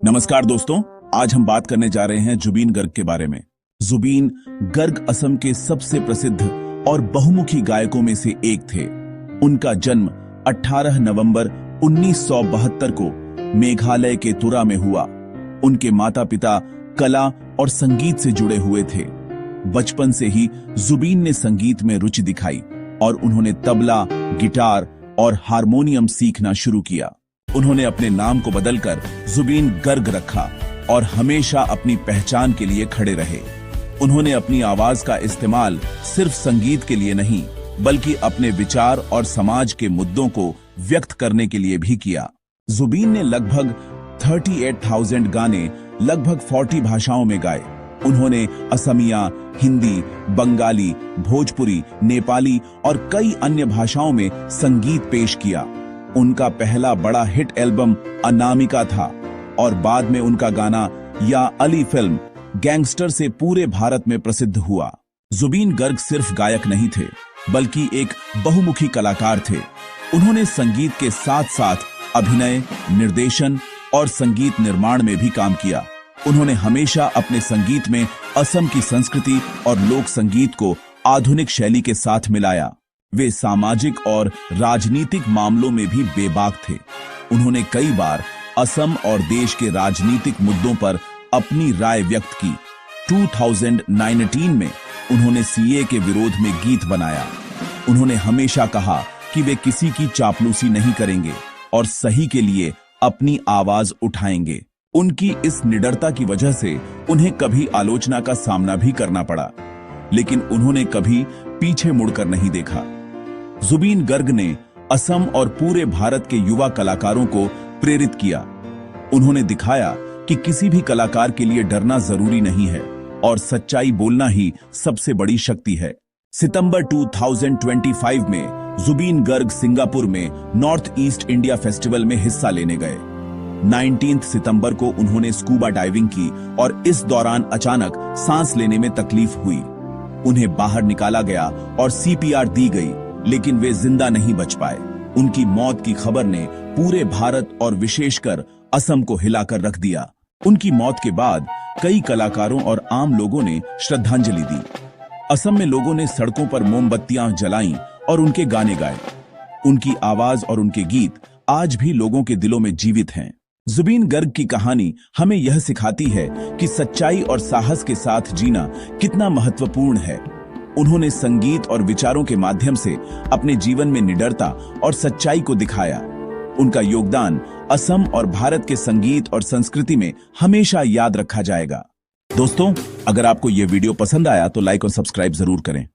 नमस्कार दोस्तों, आज हम बात करने जा रहे हैं जुबीन गर्ग के बारे में। जुबीन गर्ग असम के सबसे प्रसिद्ध और बहुमुखी गायकों में से एक थे। उनका जन्म 18 नवंबर 1972 को मेघालय के तुरा में हुआ। उनके माता पिता कला और संगीत से जुड़े हुए थे। बचपन से ही जुबीन ने संगीत में रुचि दिखाई और उन्होंने तबला, गिटार और हारमोनियम सीखना शुरू किया। उन्होंने अपने नाम को बदलकर जुबीन गर्ग रखा और हमेशा अपनी पहचान के लिए खड़े रहे। उन्होंने अपनी आवाज का इस्तेमाल सिर्फ संगीत के लिए नहीं, बल्कि अपने विचार और समाज के मुद्दों को व्यक्त करने के लिए भी किया। जुबीन ने लगभग 38,000 गाने लगभग 40 भाषाओं में गाए। उन्होंने असमिया, हिंदी, बंगाली, भोजपुरी, नेपाली और कई अन्य भाषाओं में संगीत पेश किया। उनका पहला बड़ा हिट एल्बम अनामिका था और बाद में उनका गाना या अली फिल्म गैंगस्टर से पूरे भारत में प्रसिद्ध हुआ। जुबीन गर्ग सिर्फ गायक नहीं थे, बल्कि एक बहुमुखी कलाकार थे। उन्होंने संगीत के साथ साथ अभिनय, निर्देशन और संगीत निर्माण में भी काम किया। उन्होंने हमेशा अपने संगीत में असम की संस्कृति और लोक संगीत को आधुनिक शैली के साथ मिलाया। वे सामाजिक और राजनीतिक मामलों में भी बेबाक थे। उन्होंने कई बार असम और देश के राजनीतिक मुद्दों पर अपनी राय व्यक्त की। 2019 में उन्होंने सीए के विरोध में गीत बनाया। उन्होंने हमेशा कहा कि वे किसी की चापलूसी नहीं करेंगे और सही के लिए अपनी आवाज उठाएंगे। उनकी इस निडरता की वजह से उन्हें कभी आलोचना का सामना भी करना पड़ा, लेकिन उन्होंने कभी पीछे मुड़कर नहीं देखा। जुबीन गर्ग ने असम और पूरे भारत के युवा कलाकारों को प्रेरित किया। उन्होंने दिखाया कि किसी भी कलाकार के लिए डरना जरूरी नहीं है और सच्चाई बोलना ही सबसे बड़ी शक्ति है। सितंबर 2025 में जुबीन गर्ग सिंगापुर में नॉर्थ ईस्ट इंडिया फेस्टिवल में हिस्सा लेने गए। 19 सितंबर को उन्होंने स्कूबा डाइविंग की और इस दौरान अचानक सांस लेने में तकलीफ हुई। उन्हें बाहर निकाला गया और सीपीआर दी गई, लेकिन वे जिंदा नहीं बच पाए। उनकी मौत की खबर ने पूरे भारत और विशेषकर असम को हिलाकर रख दिया। उनकी मौत के बाद कई कलाकारों और आम लोगों ने श्रद्धांजलि दी। असम में लोगों ने सड़कों पर मोमबत्तियां जलाईं और उनके गाने गाए। उनकी आवाज और उनके गीत आज भी लोगों के दिलों में जीवित हैं। जुबीन गर्ग की कहानी हमें यह सिखाती है कि सच्चाई और साहस के साथ जीना कितना महत्वपूर्ण है। उन्होंने संगीत और विचारों के माध्यम से अपने जीवन में निडरता और सच्चाई को दिखाया। उनका योगदान असम और भारत के संगीत और संस्कृति में हमेशा याद रखा जाएगा। दोस्तों, अगर आपको यह वीडियो पसंद आया तो लाइक और सब्सक्राइब जरूर करें।